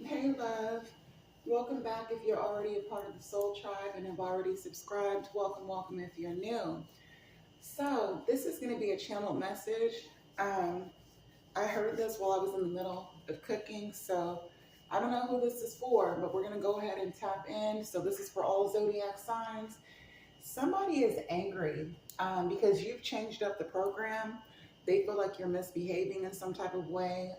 Hey, love. Welcome back if you're already a part of the Soul Tribe and have already subscribed. Welcome, welcome if you're new. So, this is going to be a channeled message. Um, I heard this while I was in the middle of cooking, so I don't know who this is for, but we're going to go ahead and tap in. So, this is for all Zodiac signs. Somebody is angry because you've changed up the program. They feel like you're misbehaving in some type of way.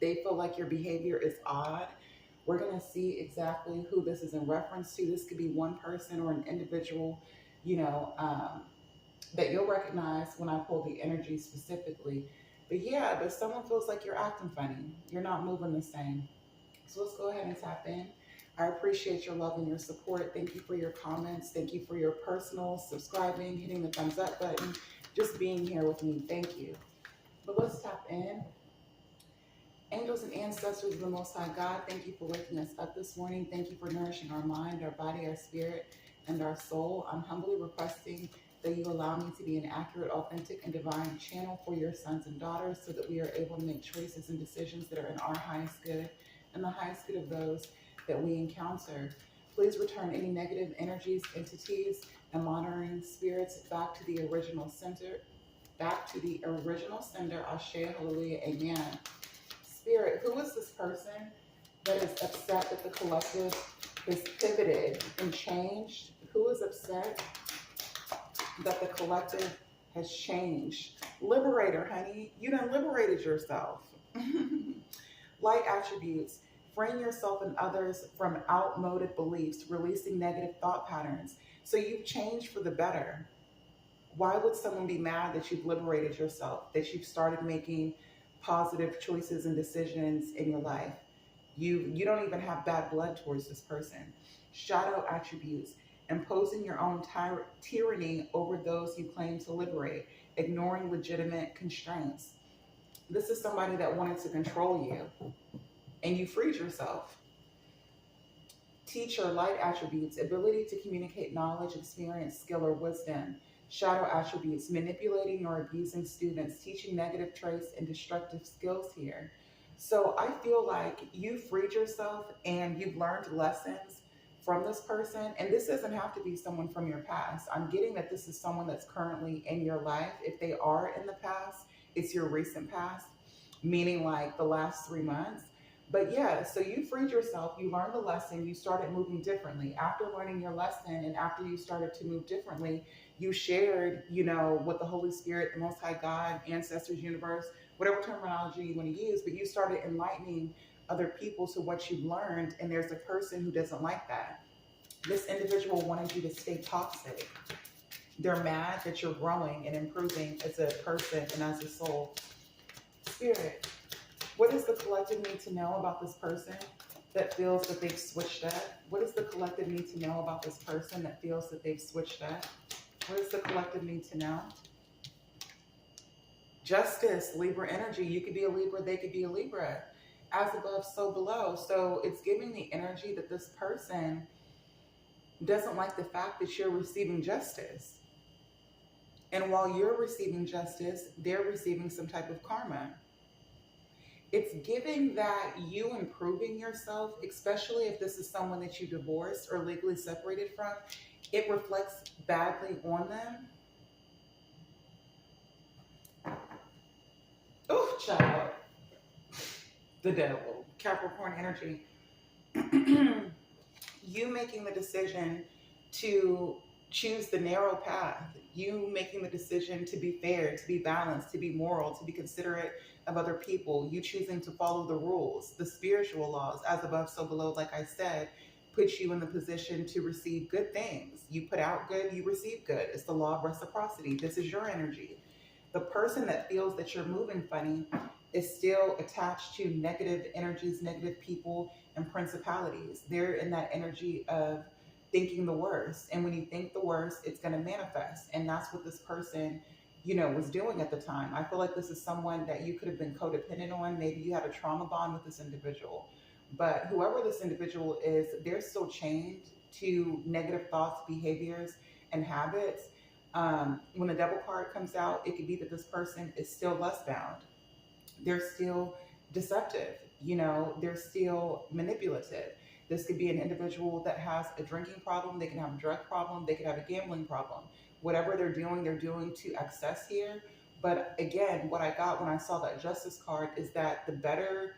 They feel like your behavior is odd. We're going to see exactly who this is in reference to. This could be one person or an individual, you know, that you'll recognize when I pull the energy specifically. But someone feels like you're acting funny. You're not moving the same. So let's go ahead and tap in. I appreciate your love and your support. Thank you for your comments. Thank you for your personal subscribing, hitting the thumbs up button, just being here with me. Thank you. But let's tap in. Angels and ancestors of the Most High God, thank you for waking us up this morning. Thank you for nourishing our mind, our body, our spirit, and our soul. I'm humbly requesting that you allow me to be an accurate, authentic, and divine channel for your sons and daughters so that we are able to make choices and decisions that are in our highest good and the highest good of those that we encounter. Please return any negative energies, entities, and monitoring spirits back to the original center. Back to the original sender. Ashe, hallelujah, amen. Spirit, who is this person that is upset that the collective is pivoted and changed? Who is upset that the collective has changed? Liberator, honey. You done liberated yourself. Light attributes. Freeing yourself and others from outmoded beliefs, releasing negative thought patterns. So you've changed for the better. Why would someone be mad that you've liberated yourself, that you've started making positive choices and decisions in your life? You don't even have bad blood towards this person. Shadow attributes. Imposing your own tyranny over those you claim to liberate, ignoring legitimate constraints. This is somebody that wanted to control you, and you freed yourself. Teacher, light attributes, ability to communicate knowledge, experience, skill, or wisdom. Shadow attributes, manipulating or abusing students, teaching negative traits and destructive skills here. So I feel like you freed yourself and you've learned lessons from this person. And this doesn't have to be someone from your past. I'm getting that this is someone that's currently in your life. If they are in the past, it's your recent past, meaning like the last 3 months. But yeah, so you freed yourself, you learned the lesson, you started moving differently. After learning your lesson and after you started to move differently, you shared, with the Holy Spirit, the Most High God, ancestors, universe, whatever terminology you want to use, but you started enlightening other people to what you've learned, and there's a person who doesn't like that. This individual wanted you to stay toxic. They're mad that you're growing and improving as a person and as a soul. Spirit, what does the collective need to know about this person that feels that they've switched up? What does the collective need to know about this person that feels that they've switched up? What does the collective need to know? Justice, Libra energy. You could be a Libra, they could be a Libra. As above, so below. So it's giving the energy that this person doesn't like the fact that you're receiving justice. And while you're receiving justice, they're receiving some type of karma. It's giving that you improving yourself, especially if this is someone that you divorced or legally separated from, it reflects badly on them. Oh, child. The devil. Capricorn energy. You making the decision to choose the narrow path. You making the decision to be fair, to be balanced, to be moral, to be considerate of other people. You choosing to follow the rules, the spiritual laws, as above, so below, like I said, puts you in the position to receive good things. You put out good, you receive good. It's the law of reciprocity. This is your energy. The person that feels that you're moving funny is still attached to negative energies, negative people, and principalities. They're in that energy of thinking the worst. And when you think the worst, it's going to manifest. And that's what this person, was doing at the time. I feel like this is someone that you could have been codependent on. Maybe you had a trauma bond with this individual. But whoever this individual is, they're still chained to negative thoughts, behaviors, and habits. When the devil card comes out, it could be that this person is still lust bound. They're still deceptive. you know, they're still manipulative. This could be an individual that has a drinking problem. They can have a drug problem. They could have a gambling problem. Whatever they're doing to excess here. But again, what I got when I saw that justice card is that the better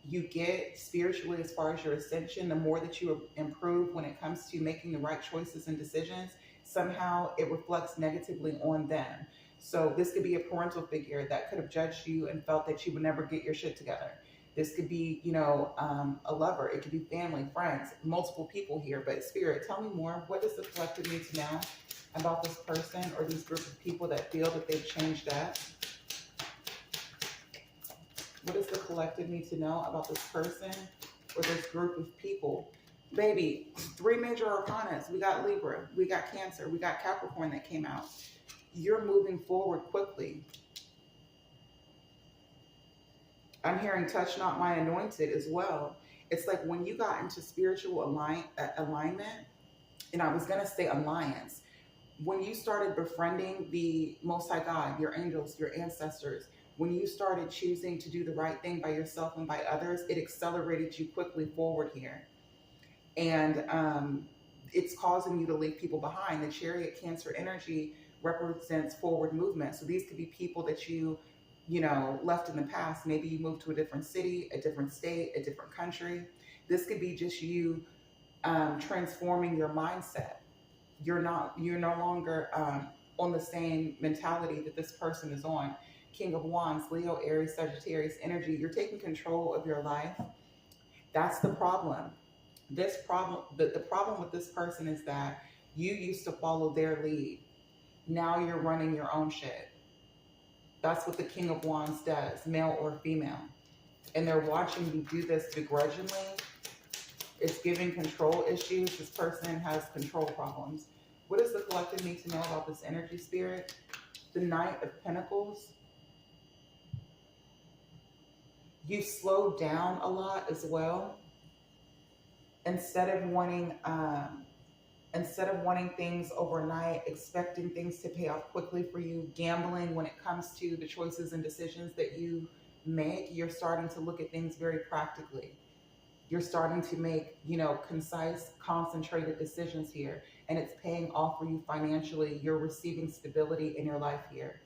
you get spiritually as far as your ascension, the more that you improve when it comes to making the right choices and decisions, somehow it reflects negatively on them. So this could be a parental figure that could have judged you and felt that you would never get your shit together. This could be, you know, a lover. It could be family, friends, multiple people here. But Spirit, tell me more. What does the collective need to know about this person or these group of people that feel that they've changed up? What does the collective need to know about this person or this group of people? Baby, 3 major arcanas. We got Libra, we got Cancer, we got Capricorn that came out. You're moving forward quickly. I'm hearing touch not my anointed as well. It's like when you got into spiritual alignment, and I was going to say alliance, when you started befriending the Most High God, your angels, your ancestors, when you started choosing to do the right thing by yourself and by others, it accelerated you quickly forward here. And it's causing you to leave people behind. The Chariot Cancer energy represents forward movement. So these could be people that you know, left in the past. Maybe you moved to a different city, a different state, a different country. This could be just you transforming your mindset. You're no longer on the same mentality that this person is on. King of Wands, Leo, Aries, Sagittarius energy. You're taking control of your life. That's the problem. The problem with this person is that you used to follow their lead. Now you're running your own shit. That's what the King of Wands does, male or female. And they're watching you do this begrudgingly. It's giving control issues. This person has control problems. What does the collective need to know about this energy, Spirit? The Knight of Pentacles. You slowed down a lot as well. Instead of wanting things overnight, expecting things to pay off quickly for you, gambling when it comes to the choices and decisions that you make, you're starting to look at things very practically. You're starting to make, you know, concise, concentrated decisions here, and it's paying off for you financially. You're receiving stability in your life here.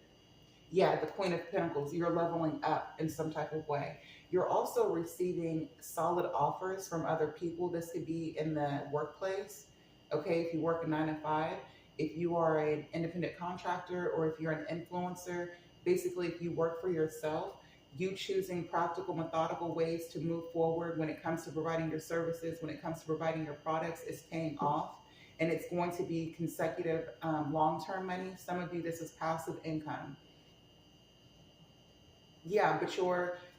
Yeah, the Queen of Pentacles, you're leveling up in some type of way. You're also receiving solid offers from other people. This could be in the workplace. Okay, if you work a 9 to 5, if you are an independent contractor, or if you're an influencer, basically if you work for yourself, you choosing practical, methodical ways to move forward when it comes to providing your services, when it comes to providing your products, is paying off. And it's going to be consecutive long-term money. Some of you, this is passive income. Yeah, but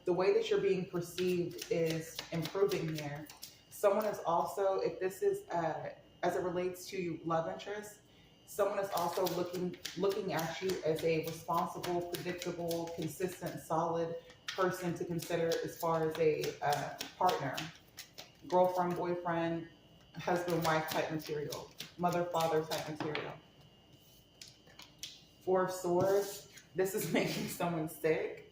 the way that you're being perceived is improving here. Someone is also, if this is as it relates to love interest, someone is also looking at you as a responsible, predictable, consistent, solid person to consider as far as a partner, girlfriend, boyfriend, husband, wife type material, mother, father type material. 4 of Swords, this is making someone sick.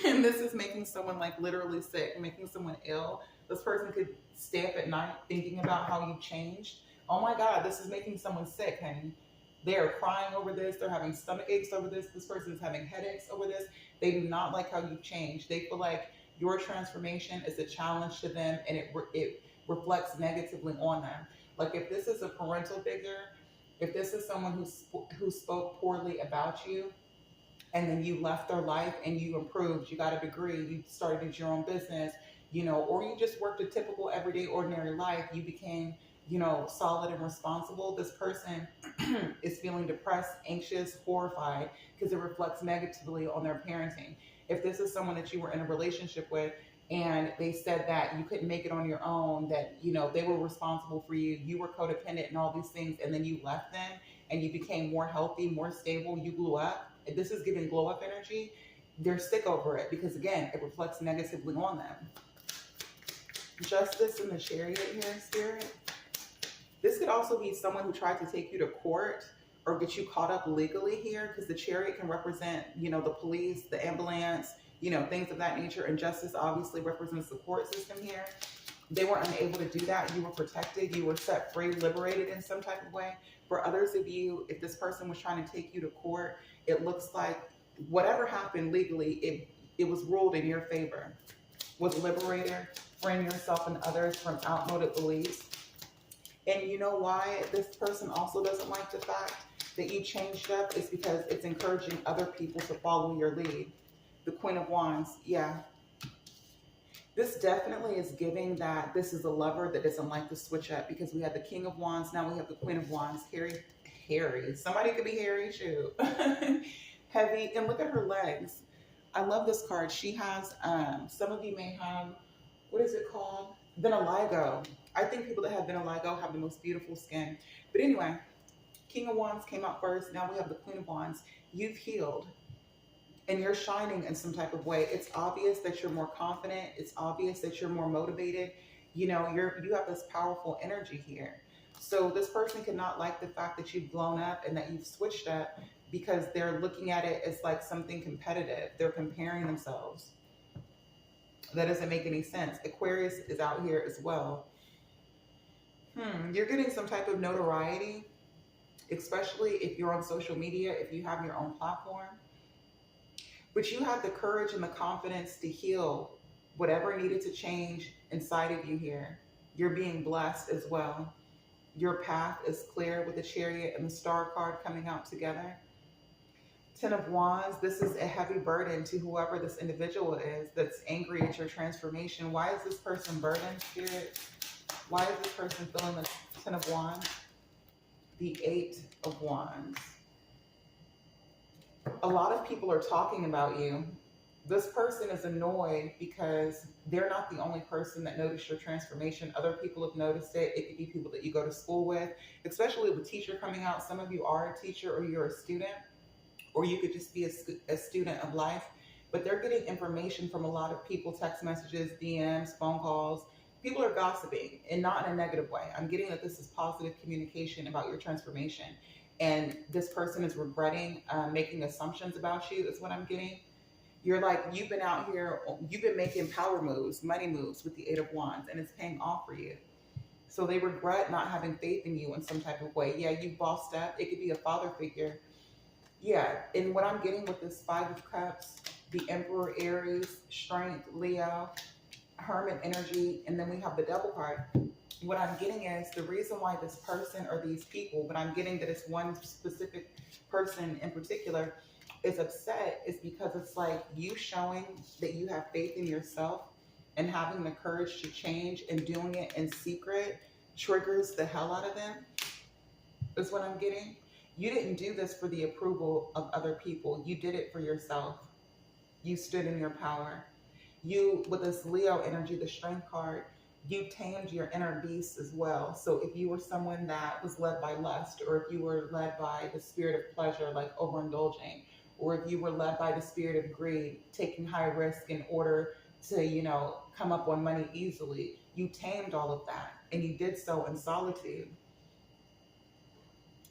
And this is making someone like literally sick, making someone ill. This person could stay up at night thinking about how you changed. Oh my God, this is making someone sick, honey. They are crying over this. They're having stomach aches over this. This person is having headaches over this. They do not like how you've changed. They feel like your transformation is a challenge to them, and it reflects negatively on them. Like if this is a parental figure, if this is someone who spoke poorly about you, and then you left their life and you improved, you got a degree, you started your own business, you know, or you just worked a typical everyday ordinary life, you became, you know, solid and responsible. This person is feeling depressed, anxious, horrified, because it reflects negatively on their parenting. If this is someone that you were in a relationship with and they said that you couldn't make it on your own, that, you know, they were responsible for you, you were codependent and all these things, and then you left them and you became more healthy, more stable, you blew up. This is giving glow up energy. They're sick over it because, again, it reflects negatively on them. Justice in the Chariot here, Spirit. This could also be someone who tried to take you to court or get you caught up legally here, because the Chariot can represent, you know, the police, the ambulance, you know, things of that nature. And justice obviously represents the court system here. They were unable to do that. You were protected. You were set free, liberated in some type of way. For others of you, if this person was trying to take you to court, it looks like whatever happened legally, it was ruled in your favor. Was liberator, freeing yourself and others from outmoded beliefs. And you know why this person also doesn't like the fact that you changed up? Is because it's encouraging other people to follow your lead. The Queen of Wands, yeah. This definitely is giving that this is a lover that doesn't like to switch up, because we have the King of Wands, now we have the Queen of Wands. Hairy. Somebody could be hairy too. Heavy. And look at her legs. I love this card. She has, some of you may have, what is it called? Vitiligo. I think people that have vitiligo have the most beautiful skin. But anyway, King of Wands came out first. Now we have the Queen of Wands. You've healed. And you're shining in some type of way. It's obvious that you're more confident. It's obvious that you're more motivated. You know, you have this powerful energy here. So this person cannot like the fact that you've blown up and that you've switched up, because they're looking at it as like something competitive. They're comparing themselves. That doesn't make any sense. Aquarius is out here as well. You're getting some type of notoriety, especially if you're on social media, if you have your own platform. But you have the courage and the confidence to heal whatever needed to change inside of you here. You're being blessed as well. Your path is clear with the Chariot and the Star card coming out together. 10 of Wands, this is a heavy burden to whoever this individual is that's angry at your transformation. Why is this person burdened, Spirit? Why is this person feeling the 10 of Wands? The 8 of Wands. A lot of people are talking about you. This person is annoyed because they're not the only person that noticed your transformation. Other people have noticed it. It could be people that you go to school with, especially with a teacher coming out. Some of you are a teacher, or you're a student, or you could just be a student of life. But they're getting information from a lot of people, text messages, DMs, phone calls. People are gossiping, and not in a negative way. I'm getting that this is positive communication about your transformation. And this person is regretting making assumptions about you, is what I'm getting. You're like, you've been out here, you've been making power moves, money moves with the 8 of Wands, and it's paying off for you. So they regret not having faith in you in some type of way. Yeah, you bossed up. It could be a father figure. Yeah, and what I'm getting with this 5 of Cups, the Emperor, Aries, Strength, Leo, Hermit energy, and then we have the Devil card. What I'm getting is the reason why this person or these people, but I'm getting that it's one specific person in particular, is upset, is because it's like you showing that you have faith in yourself and having the courage to change and doing it in secret triggers the hell out of them, is what I'm getting. You didn't do this for the approval of other people. You did it for yourself. You stood in your power. You, with this Leo energy, the Strength card, you tamed your inner beast as well. So if you were someone that was led by lust, or if you were led by the spirit of pleasure, like overindulging, or if you were led by the spirit of greed, taking high risk in order to, you know, come up on money easily, you tamed all of that, and you did so in solitude.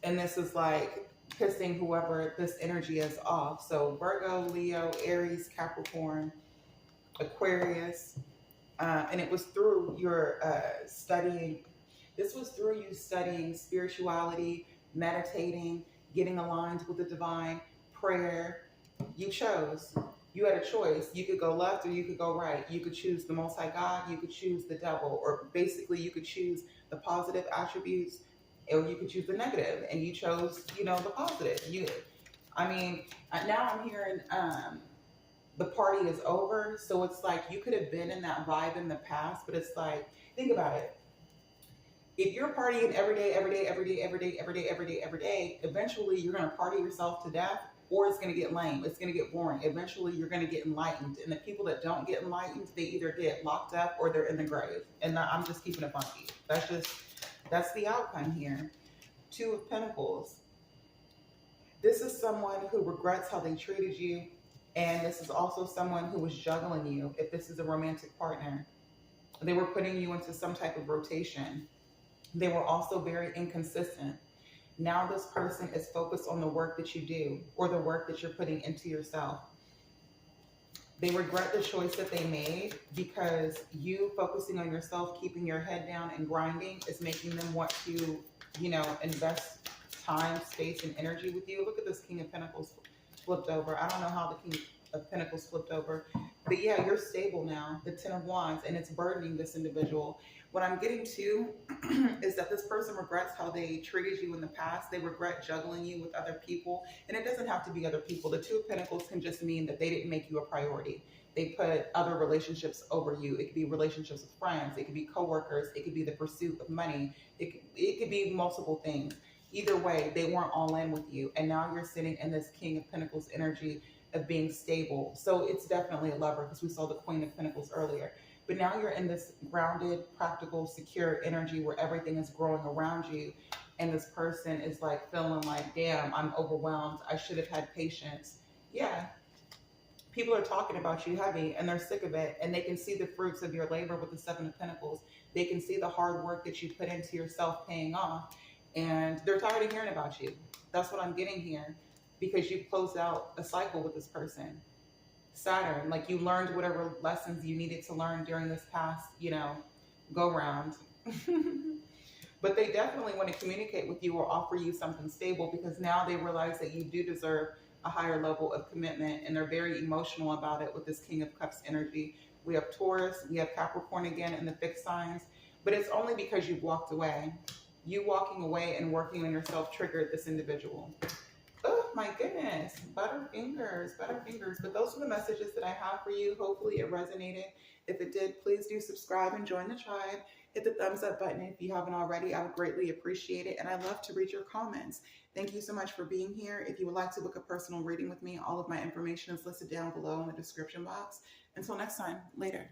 And this is like pissing whoever this energy is off. So Virgo, Leo, Aries, Capricorn, Aquarius, and it was through your studying. This was through you studying spirituality, meditating, getting aligned with the divine, prayer. You chose. You had a choice. You could go left or you could go right. You could choose the Most High God. You could choose the devil, or basically you could choose the positive attributes, or you could choose the negative, and you chose, you know, the positive. I mean, now I'm hearing the party is over. So it's like you could have been in that vibe in the past, but it's like, think about it. If you're partying every day, eventually you're going to party yourself to death, or it's going to get lame. It's going to get boring. Eventually you're going to get enlightened. And the people that don't get enlightened, they either get locked up or they're in the grave. And I'm just keeping it funky. That's the outcome here. 2 of Pentacles. This is someone who regrets how they treated you. And this is also someone who was juggling you. If this is a romantic partner, they were putting you into some type of rotation. They were also very inconsistent. Now this person is focused on the work that you do, or the work that you're putting into yourself. They regret the choice that they made because you focusing on yourself, keeping your head down and grinding is making them want to, invest time, space, and energy with you. Look at this King of Pentacles flipped over. I don't know how the King of Pentacles flipped over. But yeah, you're stable now, the Ten of Wands, and it's burdening this individual. What I'm getting to is that this person regrets how they treated you in the past. They regret juggling you with other people. And it doesn't have to be other people. The Two of Pentacles can just mean that they didn't make you a priority. They put other relationships over you. It could be relationships with friends. It could be coworkers. It could be the pursuit of money. It could be multiple things. Either way, they weren't all in with you. And now you're sitting in this King of Pentacles energy of being stable. So it's definitely a lover, because we saw the Queen of Pentacles earlier. But now you're in this grounded, practical, secure energy where everything is growing around you. And this person is like feeling like, damn, I'm overwhelmed. I should have had patience. Yeah. People are talking about you heavy and they're sick of it. And they can see the fruits of your labor with the Seven of Pentacles. They can see the hard work that you put into yourself paying off. And they're tired of hearing about you. That's what I'm getting here. Because you've closed out a cycle with this person. Saturn, like you learned whatever lessons you needed to learn during this past, go round. But they definitely want to communicate with you or offer you something stable, because now they realize that you do deserve a higher level of commitment, and they're very emotional about it with this King of Cups energy. We have Taurus, we have Capricorn again in the fixed signs, but it's only because you've walked away. You walking away and working on yourself triggered this individual. Oh my goodness, butterfingers. But those are the messages that I have for you. Hopefully it resonated. If it did, please do subscribe and join the tribe. Hit the thumbs up button if you haven't already. I would greatly appreciate it. And I love to read your comments. Thank you so much for being here. If you would like to book a personal reading with me, all of my information is listed down below in the description box. Until next time, later.